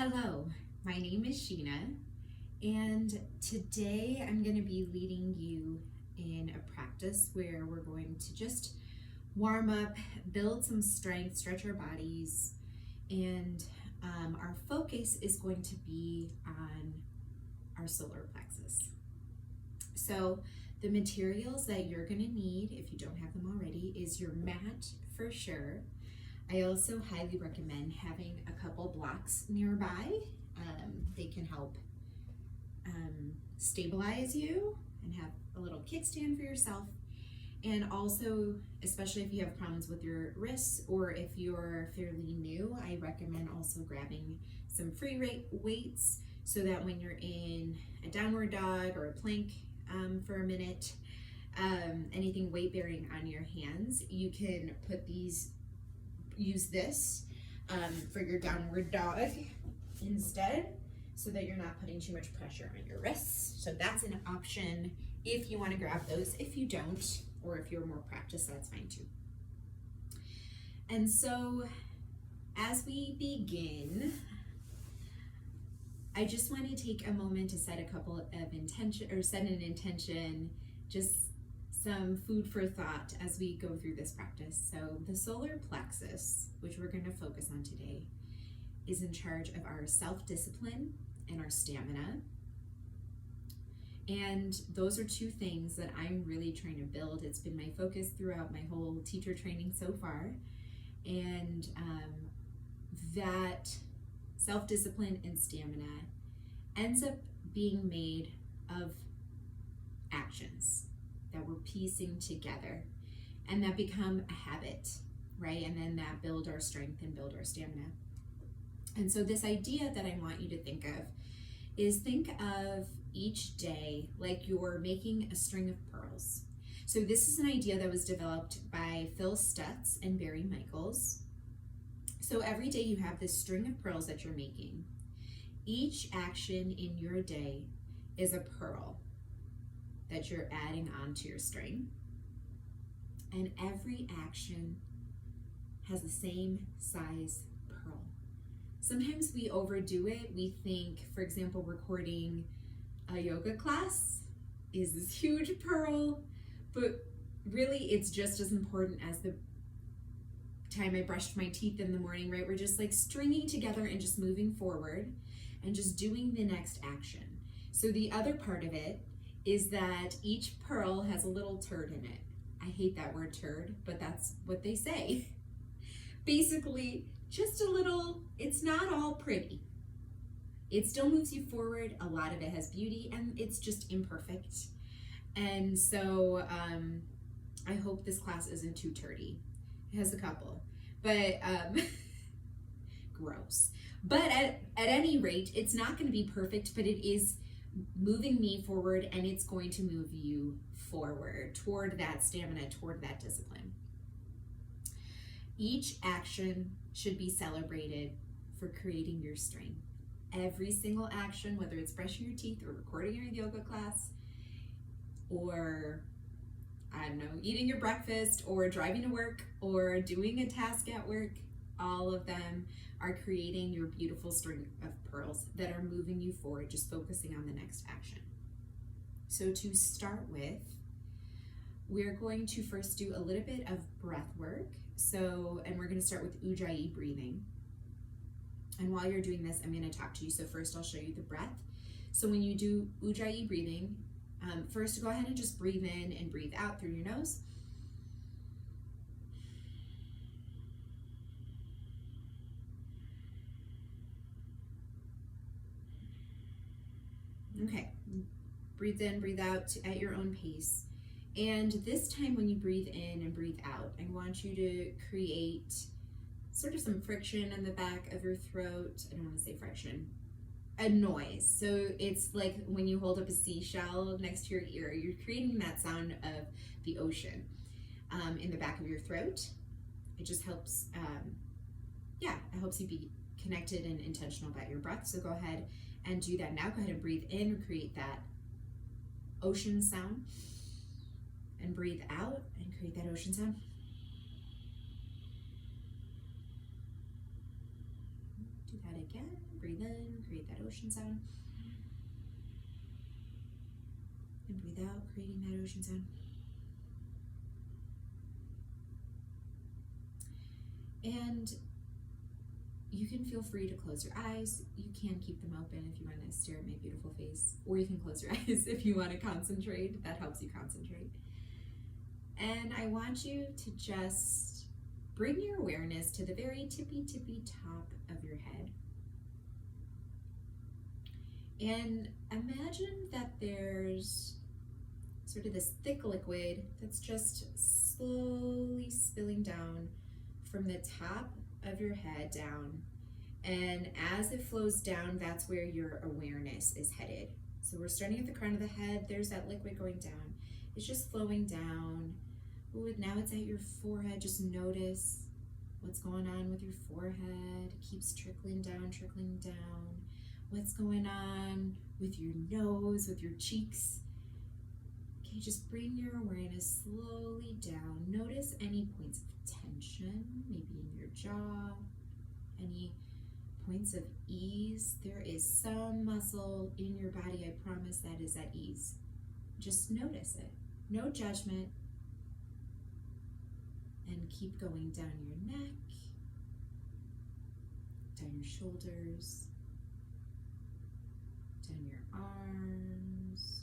Hello, my name is Sheena, and today I'm going to be leading you in a practice where we're going to just warm up, build some strength, stretch our bodies, and our focus is going to be on our solar plexus. So the materials that you're going to need, if you don't have them already, is your mat for sure. I also highly recommend having a couple blocks nearby. They can help stabilize you and have a little kickstand for yourself. And also, especially if you have problems with your wrists or if you're fairly new, I recommend also grabbing some free weights so that when you're in a downward dog or a plank for a minute, anything weight bearing on your hands, you can use this for your downward dog instead, so that you're not putting too much pressure on your wrists. So that's an option if you want to grab those. If you don't, or if you're more practiced, that's fine too. And so as we begin, I just want to take a moment to set a couple of set an intention, just some food for thought as we go through this practice. So the solar plexus, which we're going to focus on today, is in charge of our self-discipline and our stamina. And those are two things that I'm really trying to build. It's been my focus throughout my whole teacher training so far. And that self-discipline and stamina ends up being made of actions that we're piecing together and that become a habit, right? And then that build our strength and build our stamina. And so this idea that I want you to think of each day like you're making a string of pearls. So this is an idea that was developed by Phil Stutz and Barry Michels. So every day you have this string of pearls that you're making. Each action in your day is a pearl that you're adding onto your string. And every action has the same size pearl. Sometimes we overdo it. We think, for example, recording a yoga class is this huge pearl, but really it's just as important as the time I brushed my teeth in the morning, right? We're just like stringing together and just moving forward and just doing the next action. So the other part of it is that each pearl has a little turd in it. I hate that word turd, but that's what they say. Basically, just a little, it's not all pretty. It still moves you forward. A lot of it has beauty and it's just imperfect. And so I hope this class isn't too turdy. It has a couple, but gross. But at any rate, it's not going to be perfect, but it is moving me forward, and it's going to move you forward toward that stamina, toward that discipline. Each action should be celebrated for creating your strength. Every single action, whether it's brushing your teeth or recording your yoga class, or I don't know, eating your breakfast or driving to work or doing a task at work, all of them are creating your beautiful string of pearls that are moving you forward, just focusing on the next action. So to start with, we're going to first do a little bit of breath work. And we're going to start with Ujjayi breathing. And while you're doing this, I'm going to talk to you. So first I'll show you the breath. So when you do Ujjayi breathing, first go ahead and just breathe in and breathe out through your nose. Okay, breathe in, breathe out at your own pace. And this time when you breathe in and breathe out, I want you to create sort of some friction in the back of your throat. I don't want to say friction, a noise. So it's like when you hold up a seashell next to your ear, you're creating that sound of the ocean in the back of your throat. It just helps, it helps you be connected and intentional about your breath. So go ahead and do that now. Go ahead and breathe in and create that ocean sound, and breathe out and create that ocean sound. Do that again. Breathe in, create that ocean sound. And breathe out, creating that ocean sound. And you can feel free to close your eyes. You can keep them open if you want to stare at my beautiful face, or you can close your eyes if you want to concentrate. That helps you concentrate. And I want you to just bring your awareness to the very tippy top of your head. And imagine that there's sort of this thick liquid that's just slowly spilling down from the top of your head down. And as it flows down, that's where your awareness is headed. So we're starting at the crown of the head. There's that liquid going down. It's just flowing down. Ooh, now it's at your forehead. Just notice what's going on with your forehead. It keeps trickling down, trickling down. What's going on with your nose, with your cheeks? Okay, just bring your awareness slowly down. Notice any points of tension, maybe in your jaw, any points of ease. There is some muscle in your body, I promise, that is at ease. Just notice it. No judgment. And keep going down your neck, down your shoulders, down your arms,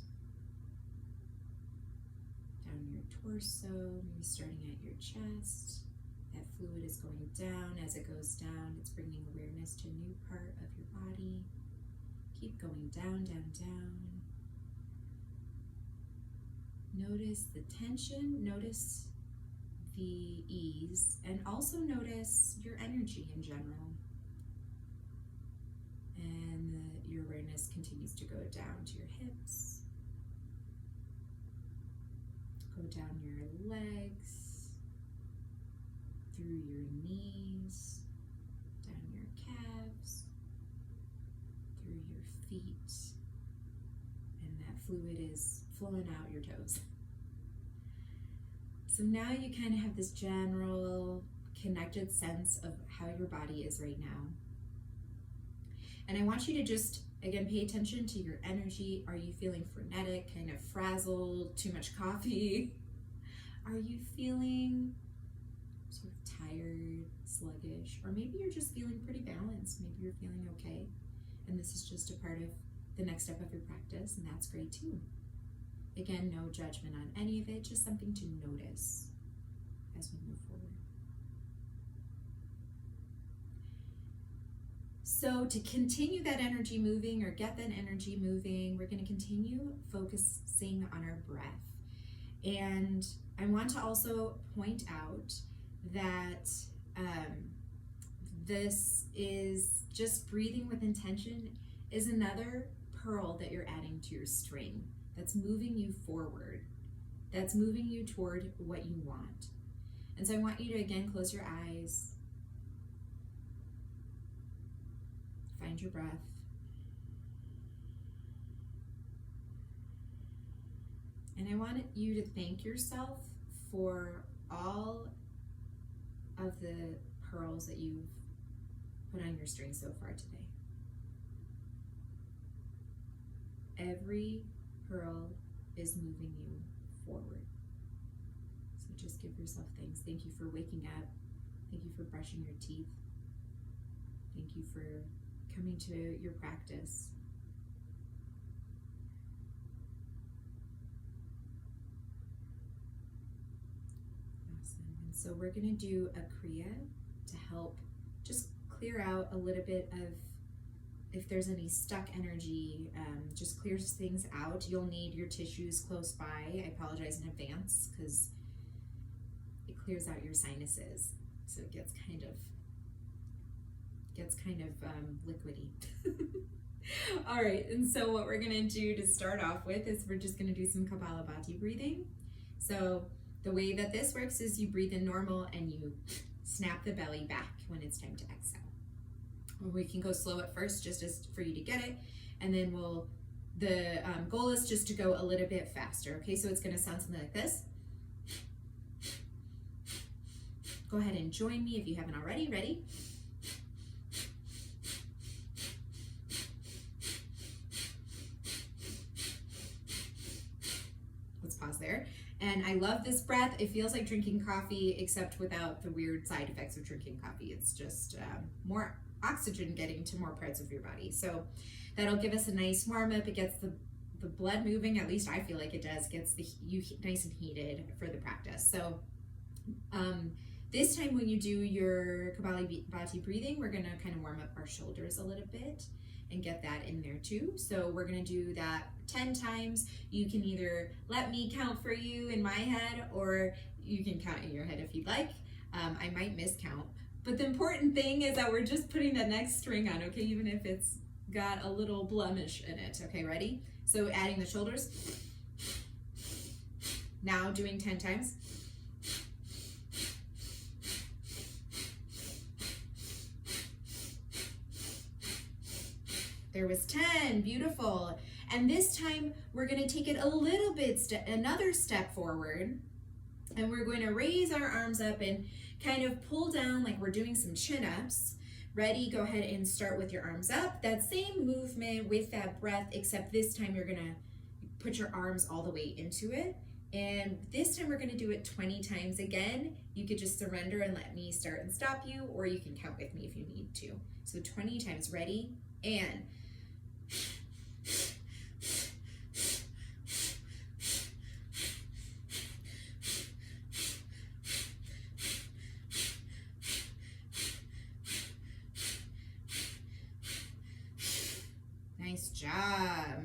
down your torso, maybe starting at your chest. That fluid is going down. As it goes down, it's bringing awareness to a new part of your body. Keep going down, down, down. Notice the tension, notice the ease, and also notice your energy in general. And your awareness continues to go down to your hips, go down your legs, through your knees, down your calves, through your feet, and that fluid is flowing out your toes. So now you kind of have this general connected sense of how your body is right now. And I want you to just, again, pay attention to your energy. Are you feeling frenetic, kind of frazzled, too much coffee? Are you feeling sort of tired, sluggish? Or maybe you're just feeling pretty balanced. Maybe you're feeling okay. And this is just a part of the next step of your practice, and that's great too. Again, no judgment on any of it, just something to notice as we move forward. So to continue that energy moving, or get that energy moving, we're going to continue focusing on our breath. And I want to also point out that this is just breathing with intention is another pearl that you're adding to your string. That's moving you forward. That's moving you toward what you want. And so I want you to, again, close your eyes. Find your breath. And I want you to thank yourself for all of the pearls that you've put on your string so far today. Every pearl is moving you forward. So just give yourself thanks. Thank you for waking up. Thank you for brushing your teeth. Thank you for coming to your practice. Awesome. And so we're going to do a Kriya to help just clear out a little bit of, if there's any stuck energy, just clears things out. You'll need your tissues close by. I apologize in advance because it clears out your sinuses, so it gets kind of liquidy. All right, and so what we're gonna do to start off with is we're just gonna do some Kapalabhati breathing. So the way that this works is you breathe in normal and you snap the belly back when it's time to exhale. We can go slow at first, just as for you to get it, and then the goal is just to go a little bit faster, okay? So it's gonna sound something like this. Go ahead and join me if you haven't already. Ready? And I love this breath. It feels like drinking coffee, except without the weird side effects of drinking coffee. It's just more oxygen getting to more parts of your body. So that'll give us a nice warm up. It gets the blood moving, at least I feel like it does, gets you nice and heated for the practice. So this time when you do your Kapalabhati breathing, we're gonna kind of warm up our shoulders a little bit and get that in there too. So we're gonna do that 10 times. You can either let me count for you in my head, or you can count in your head if you'd like. I might miscount, but the important thing is that we're just putting that next string on, okay? Even if it's got a little blemish in it. Okay, ready? So adding the shoulders. Now doing 10 times. There was 10, beautiful. And this time we're gonna take it a little bit, another step forward, and we're going to raise our arms up and kind of pull down like we're doing some chin-ups. Ready? Go ahead and start with your arms up. That same movement with that breath, except this time you're gonna put your arms all the way into it. And this time we're gonna do it 20 times again. You could just surrender and let me start and stop you, or you can count with me if you need to. So 20 times, ready? And nice job.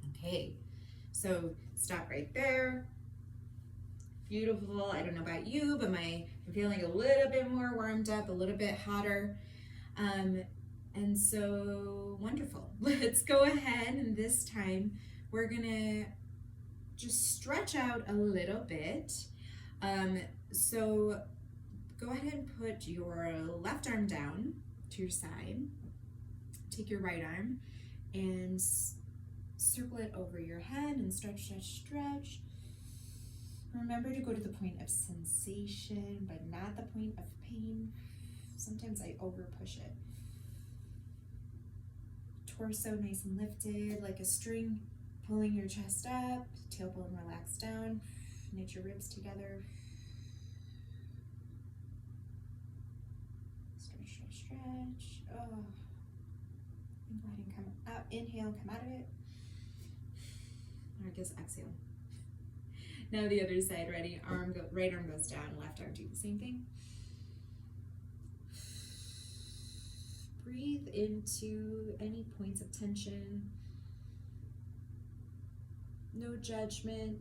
Okay, so stop right there. Beautiful. I don't know about you, but I'm feeling a little bit more warmed up, a little bit hotter. And so wonderful. Let's go ahead, and this time we're gonna just stretch out a little bit. So go ahead and put your left arm down to your side. Take your right arm and circle it over your head and stretch, stretch, stretch. Remember to go to the point of sensation, but not the point of pain. Sometimes I over push it. Torso nice and lifted like a string, pulling your chest up, tailbone relaxed down, knit your ribs together. Stretch, stretch, stretch. Oh. And go ahead and come up, inhale, come out of it. Or I guess exhale. Now the other side, ready? Right arm goes down, left arm do the same thing. Breathe into any points of tension. No judgment.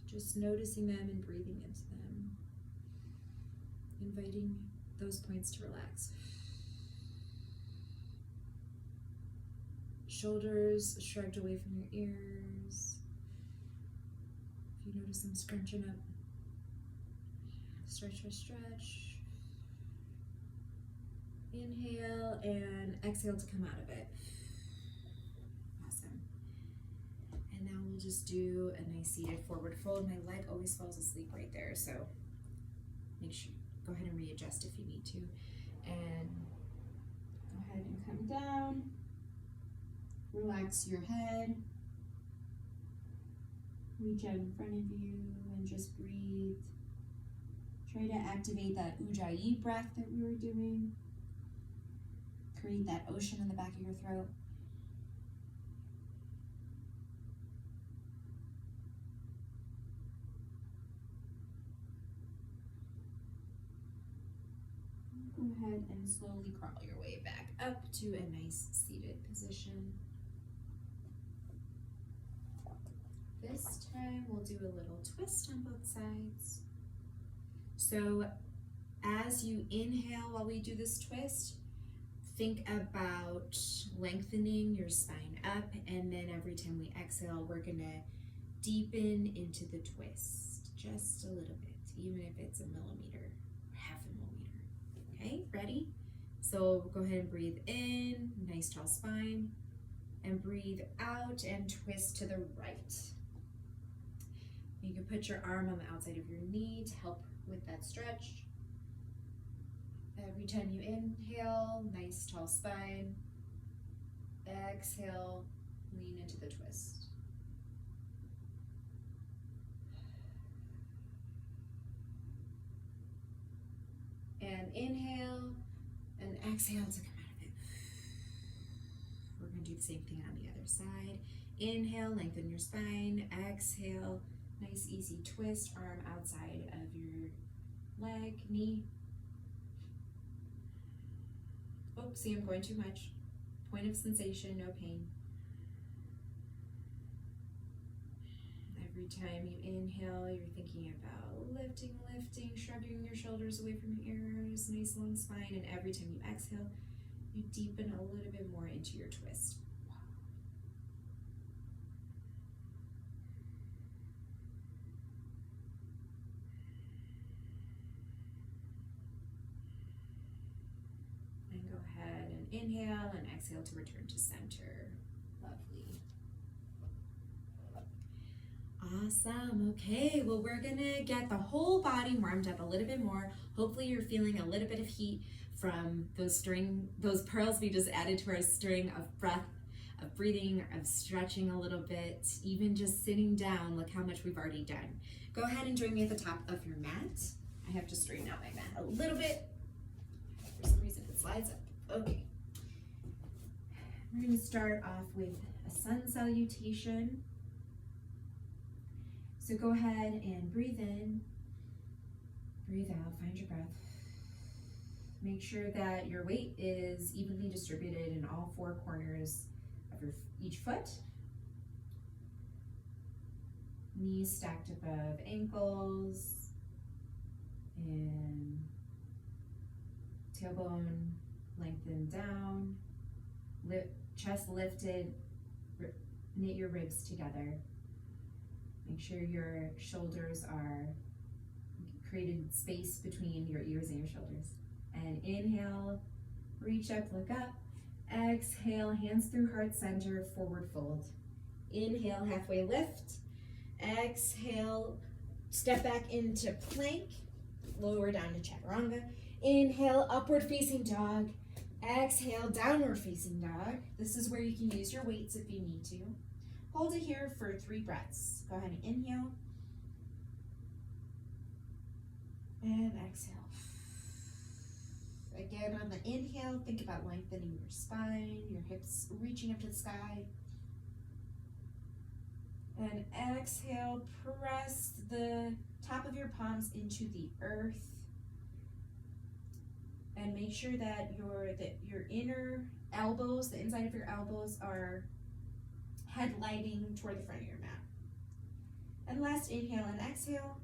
Just noticing them and breathing into them. Inviting those points to relax. Shoulders shrugged away from your ears. If you notice them scrunching up, stretch, stretch, stretch. Inhale and exhale to come out of it. Awesome. And now we'll just do a nice seated forward fold. My leg always falls asleep right there, so make sure, go ahead and readjust if you need to. And go ahead and come down. Relax your head. Reach out in front of you and just breathe. Try to activate that Ujjayi breath that we were doing. Create that ocean in the back of your throat. Go ahead and slowly crawl your way back up to a nice seated position. This time we'll do a little twist on both sides. So as you inhale while we do this twist, think about lengthening your spine up, and then every time we exhale, we're gonna deepen into the twist just a little bit, even if it's a millimeter, half a millimeter. Okay, ready? So go ahead and breathe in, nice tall spine, and breathe out and twist to the right. You can put your arm on the outside of your knee to help with that stretch. Every time you inhale, nice tall spine. Exhale, lean into the twist. And inhale and exhale to come out of it. We're going to do the same thing on the other side. Inhale, lengthen your spine. Exhale, nice easy twist, arm outside of your leg, knee. Oh, see, I'm going too much. Point of sensation, no pain. Every time you inhale, you're thinking about lifting, shrugging your shoulders away from your ears, nice long spine, and every time you exhale, you deepen a little bit more into your twist. And go ahead and inhale and exhale to return to center. Lovely. Awesome. Okay, well, we're gonna get the whole body warmed up a little bit more. Hopefully you're feeling a little bit of heat from those pearls we just added to our string of breath, of breathing, of stretching a little bit, even just sitting down. Look how much we've already done. Go ahead and join me at the top of your mat. I have to straighten out my mat a little bit. For some reason it slides up. Okay. We're gonna start off with a sun salutation. So go ahead and breathe in, breathe out, find your breath. Make sure that your weight is evenly distributed in all four corners of each foot. Knees stacked above ankles, and tailbone lengthened down, chest lifted, knit your ribs together. Make sure your shoulders are created space between your ears and your shoulders. And inhale, reach up, look up. Exhale, hands through heart center, forward fold. Inhale, halfway lift. Exhale, step back into plank, lower down to chaturanga. Inhale, upward facing dog. Exhale, downward facing dog. This is where you can use your weights if you need to. Hold it here for 3 breaths. Go ahead and inhale. And exhale. Again, on the inhale, think about lengthening your spine, your hips reaching up to the sky. And exhale, press the top of your palms into the earth. And make sure that your inner elbows, the inside of your elbows, are headlighting toward the front of your mat. And last inhale and exhale.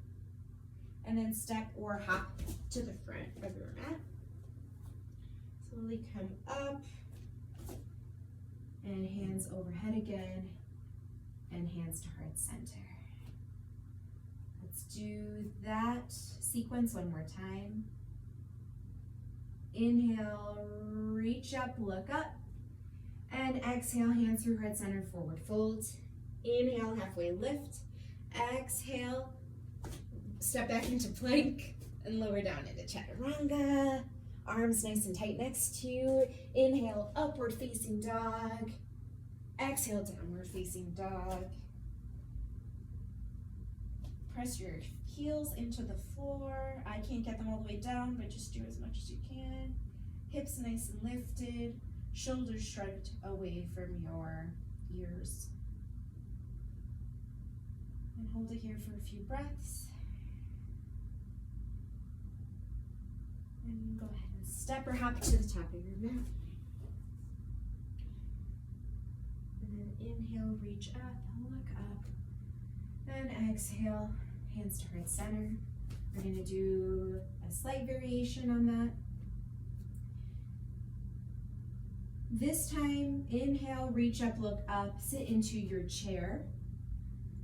And then step or hop to the front of your mat. Slowly come up. And hands overhead again. And hands to heart center. Let's do that sequence one more time. Inhale, reach up, look up. And exhale, hands through heart center, forward fold. Inhale, halfway lift. Exhale, step back into plank and lower down into chaturanga. Arms nice and tight next to you. Inhale, upward facing dog. Exhale, downward facing dog. Press your heels into the floor. I can't get them all the way down, but just do as much as you can. Hips nice and lifted. Shoulders shrugged away from your ears. And hold it here for a few breaths. And go ahead and step or hop to the top of your mat. And then inhale, reach up, look up. And exhale, hands to heart center. We're going to do a slight variation on that. This time, inhale, reach up, look up, sit into your chair.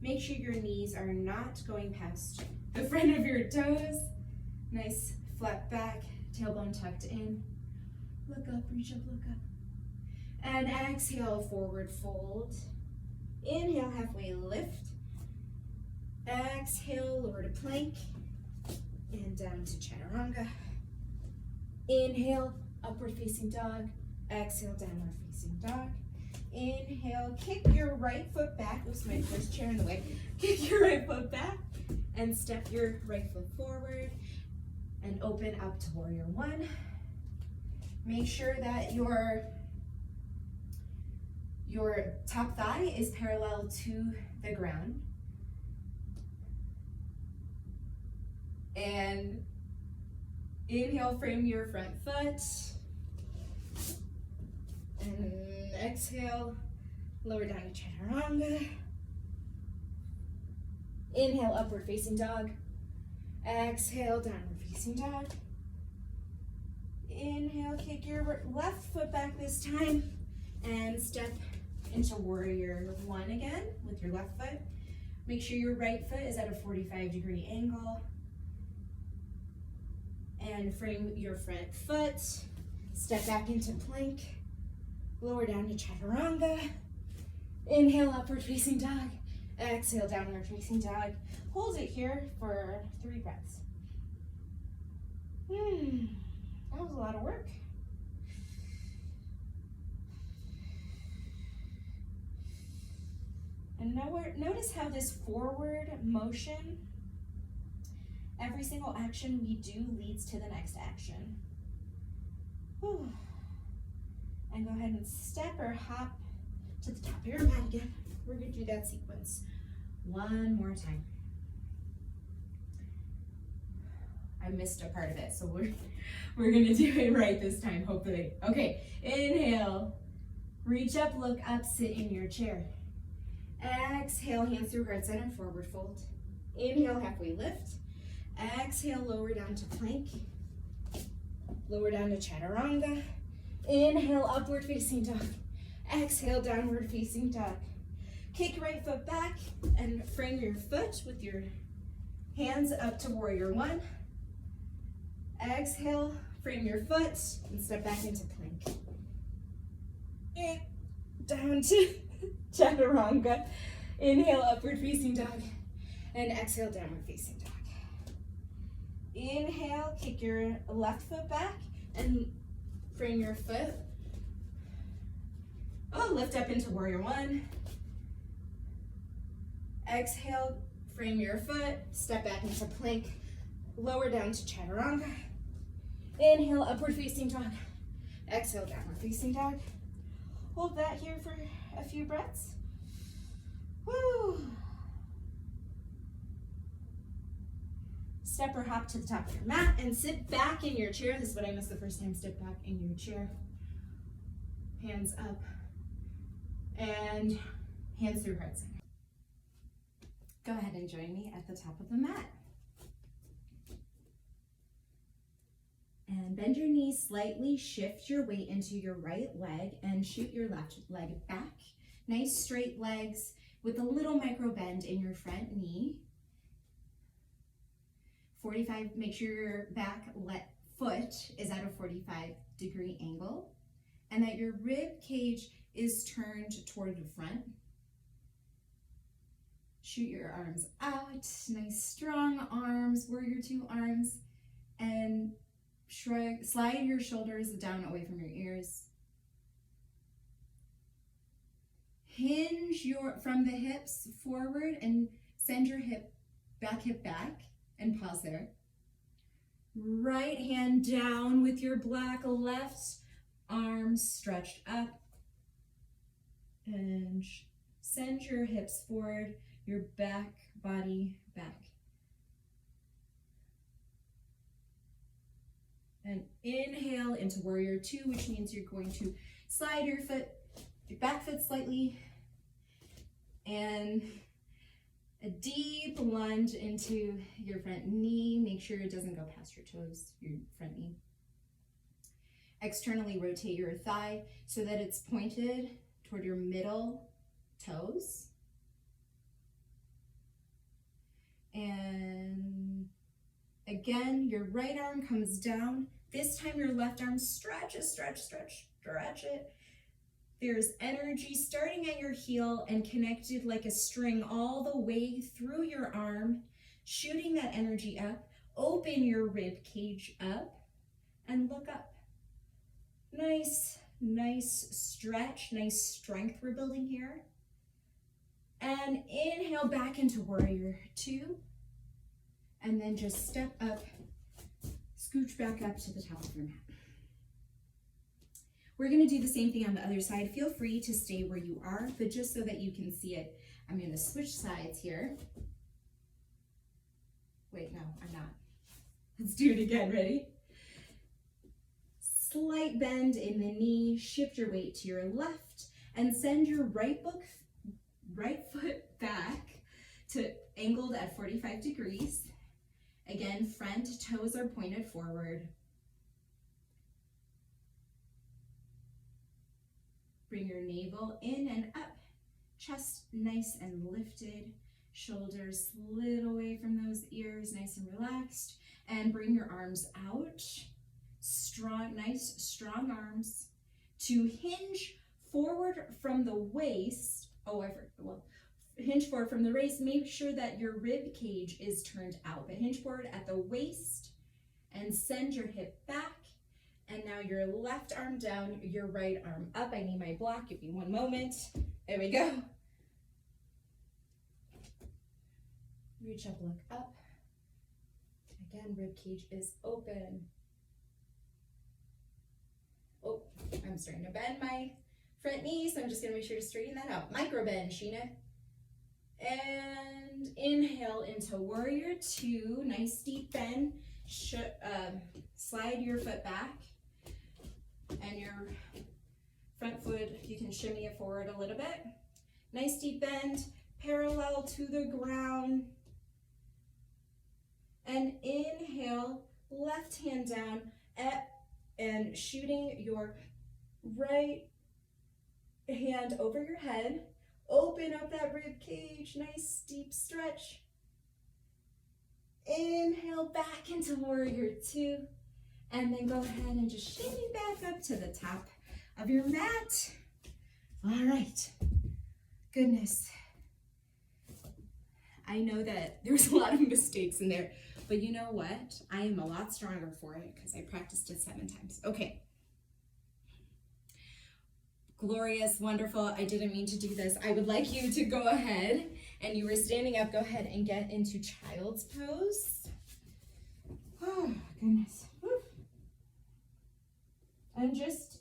Make sure your knees are not going past the front of your toes. Nice flat back, tailbone tucked in. Look up, reach up, look up. And exhale, forward fold. Inhale, halfway lift. Exhale, lower to plank. And down to chaturanga. Inhale, upward facing dog. Exhale, downward facing dog. Inhale, kick your right foot back. Oops, my first chair in the way. Kick your right foot back and step your right foot forward. and open up to warrior one. Make sure that your top thigh is parallel to the ground. And inhale, frame your front foot. And exhale, lower down to chaturanga. Inhale, upward facing dog. Exhale, downward facing dog. Inhale, kick your left foot back this time and step into warrior one again with your left foot. Make sure your right foot is at a 45-degree angle. And frame your front foot. Step back into plank. Lower down to chaturanga. Inhale, upward facing dog. Exhale, downward facing dog. Hold it here for 3 breaths. That was a lot of work. And now notice how this forward motion, every single action we do leads to the next action. Whew. And go ahead and step or hop to the top of your mat again. We're gonna do that sequence one more time. I missed a part of it, so we're gonna do it right this time, hopefully. Okay, inhale, reach up, look up, sit in your chair. Exhale, hands through heart center, forward fold. Inhale, halfway lift. Exhale, lower down to plank. Lower down to chaturanga. Inhale, upward facing dog. Exhale, downward facing dog. Kick right foot back and frame your foot with your hands up to warrior one. Exhale, frame your foot and step back into plank. And down to chaturanga. Inhale, upward facing dog. And exhale, downward facing dog. Inhale, kick your left foot back and frame your foot. Lift up into warrior one. Exhale, frame your foot, step back into plank, lower down to chaturanga. Inhale, upward facing dog. Exhale, downward facing dog. Hold that here for a few breaths. Woo. Step or hop to the top of your mat and sit back in your chair. This is what I missed the first time. Step back in your chair. Hands up and hands through heart center. Go ahead and join me at the top of the mat. And bend your knees slightly, shift your weight into your right leg and shoot your left leg back. Nice straight legs with a little micro bend in your front knee. 45, make sure your back foot is at a 45-degree angle and that your rib cage is turned toward the front. Shoot your arms out, nice strong arms, warrior two arms, and slide your shoulders down away from your ears. Hinge from the hips forward and send your hip back, and pause there. Right hand down with your black, left arm stretched up, and send your hips forward, your back body back. And inhale into warrior two, which means you're going to slide your back foot slightly, and a deep lunge into your front knee. Make sure it doesn't go past your toes, your front knee. Externally rotate your thigh so that it's pointed toward your middle toes. And again, your right arm comes down. This time your left arm stretches, stretch it. There's energy starting at your heel and connected like a string all the way through your arm, shooting that energy up. Open your rib cage up and look up. Nice stretch, nice strength we're building here. And inhale back into warrior two. And then just step up, scooch back up to the top of your mat. We're going to do the same thing on the other side. Feel free to stay where you are, but just so that you can see it, I'm going to switch sides here. Wait, no, I'm not. Let's do it again. Ready? Slight bend in the knee, shift your weight to your left, and send your right foot back to angled at 45 degrees. Again, front toes are pointed forward. Bring your navel in and up, chest nice and lifted, shoulders slid away from those ears, nice and relaxed, and bring your arms out. Strong, nice, strong arms to hinge forward from the waist. Hinge forward from the waist. Make sure that your rib cage is turned out, but hinge forward at the waist and send your hip back. And now your left arm down, your right arm up. I need my block. Give me one moment. There we go. Reach up, look up. Again, rib cage is open. Oh, I'm starting to bend my front knee, so I'm just gonna make sure to straighten that out. Micro bend, Sheena. And inhale into warrior two. Nice deep bend. Slide your foot back. And your front foot, you can shimmy it forward a little bit. Nice deep bend, parallel to the ground. And inhale, left hand down and shooting your right hand over your head. Open up that rib cage, nice deep stretch. Inhale back into warrior two. And then go ahead and just shimmy back up to the top of your mat. All right. Goodness. I know that there's a lot of mistakes in there, but you know what? I am a lot stronger for it because I practiced it 7 times. Okay. Glorious, wonderful. I didn't mean to do this. I would like you to go ahead, and you were standing up, go ahead and get into child's pose. Oh, goodness. Woo. And just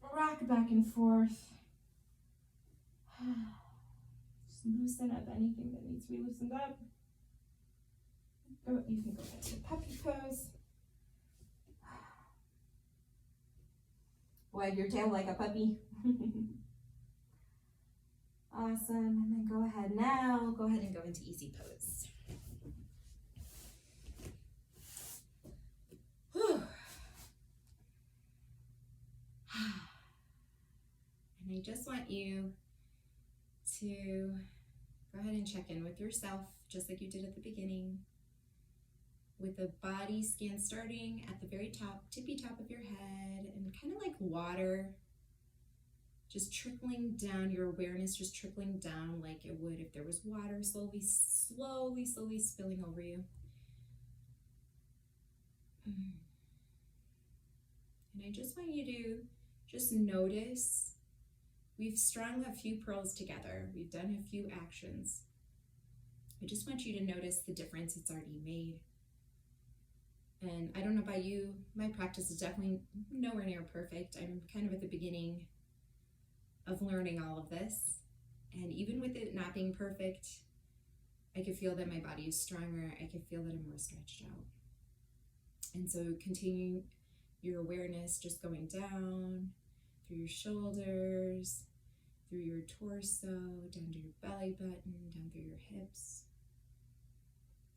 rock back and forth. Just loosen up anything that needs to be loosened up. You can go back to puppy pose. Wag your tail like a puppy. Awesome. And then go ahead and go into easy pose. Whew. And I just want you to go ahead and check in with yourself, just like you did at the beginning, with the body scan starting at the very top, tippy top of your head, and kind of like water, just trickling down, your awareness just trickling down like it would if there was water slowly spilling over you. And I just want you to just notice, we've strung a few pearls together. We've done a few actions. I just want you to notice the difference it's already made. And I don't know about you, my practice is definitely nowhere near perfect. I'm kind of at the beginning of learning all of this. And even with it not being perfect, I can feel that my body is stronger. I can feel that I'm more stretched out. And so continuing your awareness, just going down through your shoulders, through your torso, down to your belly button, down through your hips,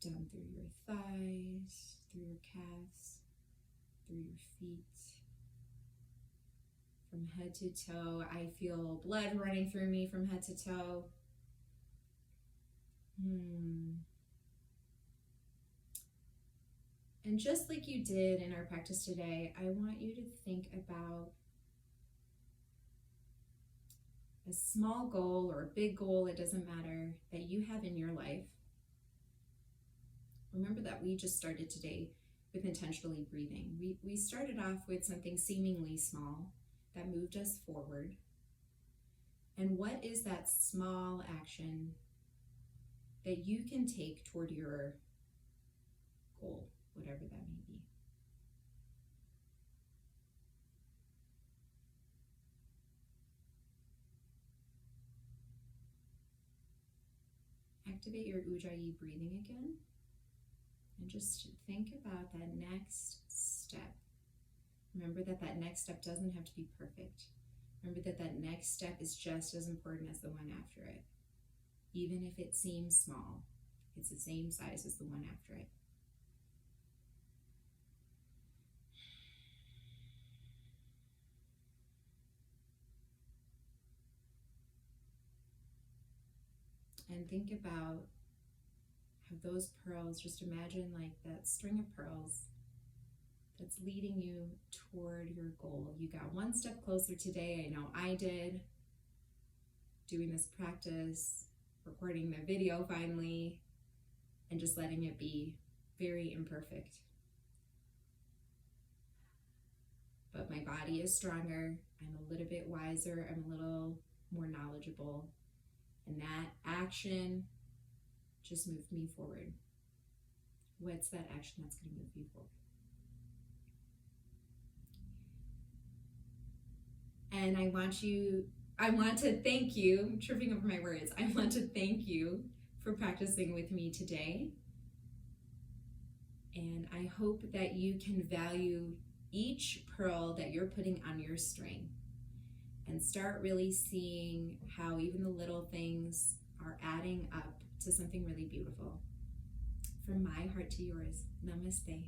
down through your thighs, through your calves, through your feet. From head to toe, I feel blood running through me from head to toe. And just like you did in our practice today, I want you to think about a small goal or a big goal, it doesn't matter, that you have in your life. Remember that we just started today with intentionally breathing. We started off with something seemingly small that moved us forward. And what is that small action that you can take toward your goal, whatever that may be? activate your Ujjayi breathing again. And just think about that next step. Remember that that next step doesn't have to be perfect. Remember that that next step is just as important as the one after it. Even if it seems small, it's the same size as the one after it. And think about how those pearls, just imagine like that string of pearls that's leading you toward your goal. You got one step closer today. I know I did. Doing this practice, recording the video finally, and just letting it be very imperfect. But my body is stronger. I'm a little bit wiser. I'm a little more knowledgeable. And that action just moved me forward. What's that action that's going to move you forward? And I want to thank you, I'm tripping over my words. I want to thank you for practicing with me today. And I hope that you can value each pearl that you're putting on your string and start really seeing how even the little things are adding up to something really beautiful. From my heart to yours, namaste.